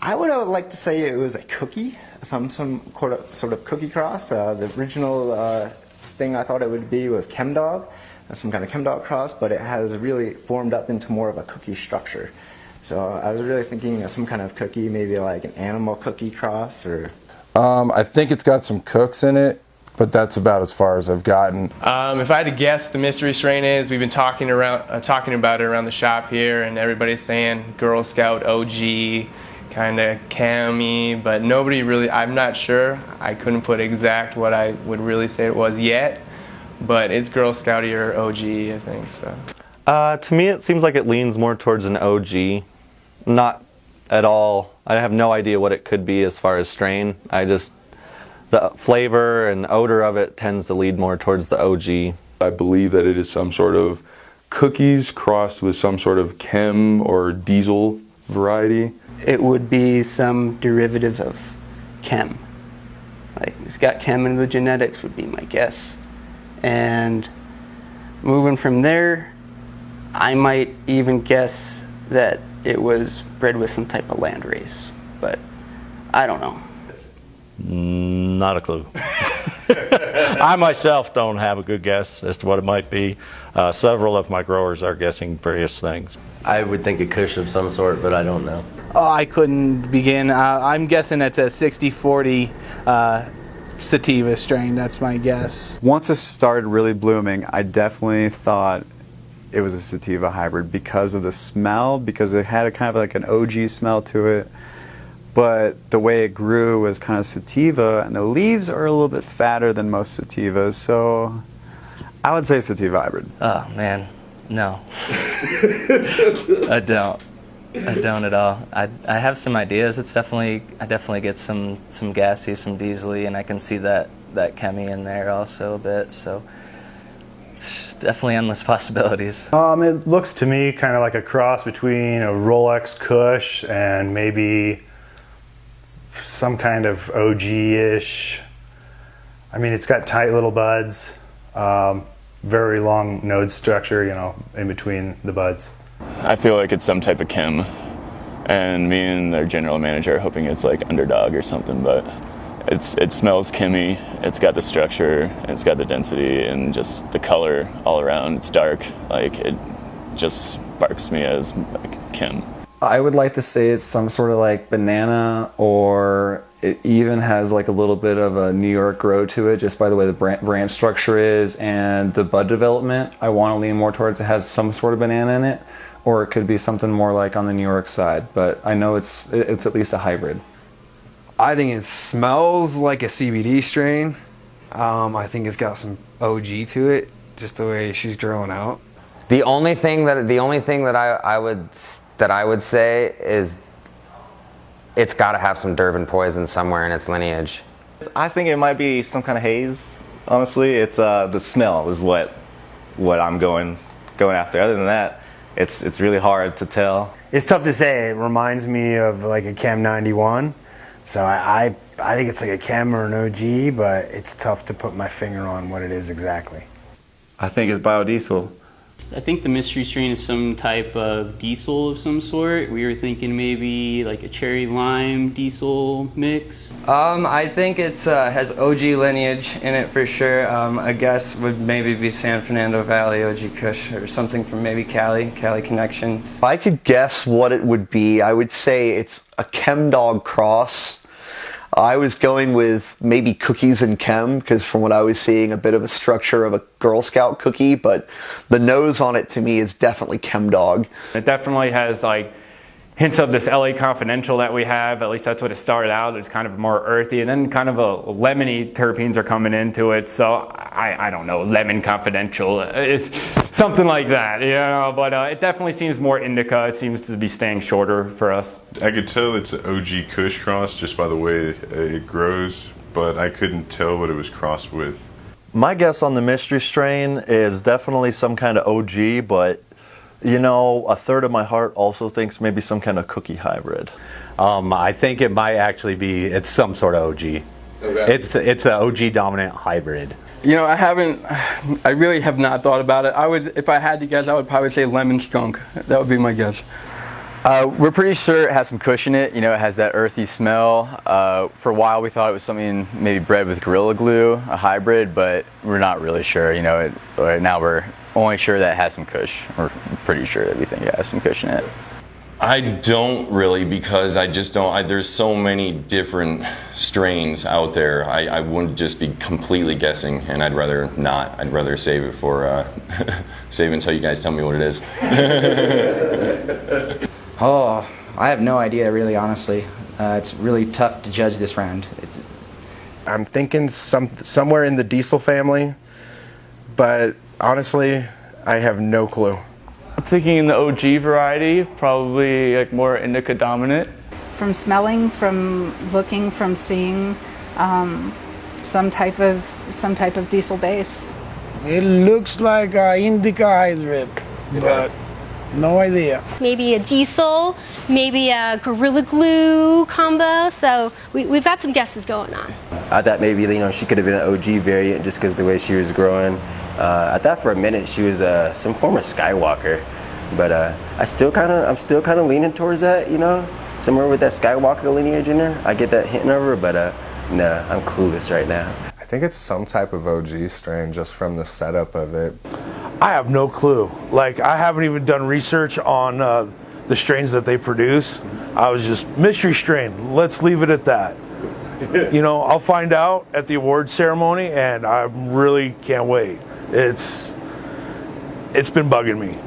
I would like to say it was a cookie, some sort of cookie cross. The original thing I thought it would be was chemdog, some kind of chemdog cross, but it has really formed up into more of a cookie structure. So I was really thinking of some kind of cookie, maybe like an animal cookie cross, or. I think it's got some cooks in it, but that's about as far as I've gotten. If I had to guess, the mystery strain is, we've been talking about it around the shop here, and everybody's saying Girl Scout OG, kind of cami, but nobody really, I'm not sure. I couldn't put exact what I would really say it was yet, but it's Girl Scouty or OG, I think so. To me, it seems like it leans more towards an OG. Not at all. I have no idea what it could be as far as strain. The flavor and odor of it tends to lead more towards the OG. I believe that it is some sort of cookies crossed with some sort of chem or diesel variety. It would be some derivative of chem. Like, it's got chem in the genetics would be my guess. And moving from there, I might even guess that it was bred with some type of landrace, but I don't know. Not a clue. I myself don't have a good guess as to what it might be. Several of my growers are guessing various things. I would think a kush of some sort, but I don't know. Oh, I couldn't begin. I'm guessing it's a 60-40 sativa strain. That's my guess. Once it started really blooming, I definitely thought it was a sativa hybrid because of the smell, because it had a kind of like an OG smell to it. But the way it grew was kind of sativa, and the leaves are a little bit fatter than most sativas, so I would say sativa hybrid. Oh man, no. I don't at all. I have some ideas. I definitely get some gassy, some diesely, and I can see that chemi in there also a bit. So it's definitely endless possibilities. It looks to me kind of like a cross between a Rolex Kush and maybe some kind of OG-ish. I mean, it's got tight little buds, very long node structure, in between the buds. I feel like it's some type of chem, and me and their general manager are hoping it's like Underdog or something, but it smells chemi, it's got the structure, it's got the density, and just the color all around. It's dark, like it just sparks me as like chem. I would like to say it's some sort of like banana, or it even has like a little bit of a New York grow to it just by the way the branch structure is and the bud development. I want to lean more towards it has some sort of banana in it, or it could be something more like on the New York side, but I know it's at least a hybrid. I think it smells like a CBD strain. I think it's got some OG to it, just the way she's growing out. The only thing that I would say is it's got to have some Durban poison somewhere in its lineage. I think it might be some kind of haze. Honestly, it's the smell is what I'm going after. Other than that, it's really hard to tell. It's tough to say. It reminds me of like a Chem 91. So I think it's like a Chem or an OG, but it's tough to put my finger on what it is exactly. I think it's biodiesel. I think the mystery strain is some type of diesel of some sort. We were thinking maybe like a cherry lime diesel mix. I think it's has OG lineage in it for sure. I guess would maybe be San Fernando Valley OG Kush or something from maybe Cali connections. If I could guess what it would be, I would say it's a Chemdog cross. I was going with maybe cookies and chem, because from what I was seeing, a bit of a structure of a Girl Scout cookie, but the nose on it to me is definitely Chemdog. It definitely has like hints of this LA Confidential that we have. At least that's what it started out. It's kind of more earthy, and then kind of a lemony terpenes are coming into it. So I don't know, Lemon Confidential, it's something like that, But it definitely seems more indica. It seems to be staying shorter for us. I could tell it's an OG Kush cross just by the way it grows, but I couldn't tell what it was crossed with. My guess on the mystery strain is definitely some kind of OG, but a third of my heart also thinks maybe some kind of cookie hybrid. I think it might actually be, it's some sort of OG. Okay. It's an OG dominant hybrid. I really have not thought about it. If I had to guess, I would probably say lemon skunk. That would be my guess. We're pretty sure it has some kush in it. You know, it has that earthy smell. For a while, we thought it was something maybe bred with Gorilla Glue, a hybrid, but we're not really sure. You know, right now we're only sure that it has some kush. We're pretty sure that we think it has some kush in it. I don't really, because I just don't. There's so many different strains out there. I wouldn't just be completely guessing, and I'd rather not. I'd rather save it for save it until you guys tell me what it is. Oh, I have no idea, really, honestly. It's really tough to judge this round. I'm thinking somewhere in the diesel family, but honestly, I have no clue. I'm thinking in the OG variety, probably like more indica dominant. From smelling, from looking, from seeing, some type of diesel base. It looks like indica hybrid, but no idea. Maybe a diesel, maybe a Gorilla Glue combo. So we've got some guesses going on. I thought maybe she could have been an OG variant just because the way she was growing. I thought for a minute she was some form of Skywalker, but I'm still kind of leaning towards that. Somewhere with that Skywalker lineage in her. I get that hinting of her, but no, I'm clueless right now. I think it's some type of OG strain just from the setup of it. I have no clue. Like, I haven't even done research on the strains that they produce. I was just mystery strain. Let's leave it at that. I'll find out at the award ceremony, and I really can't wait. It's been bugging me.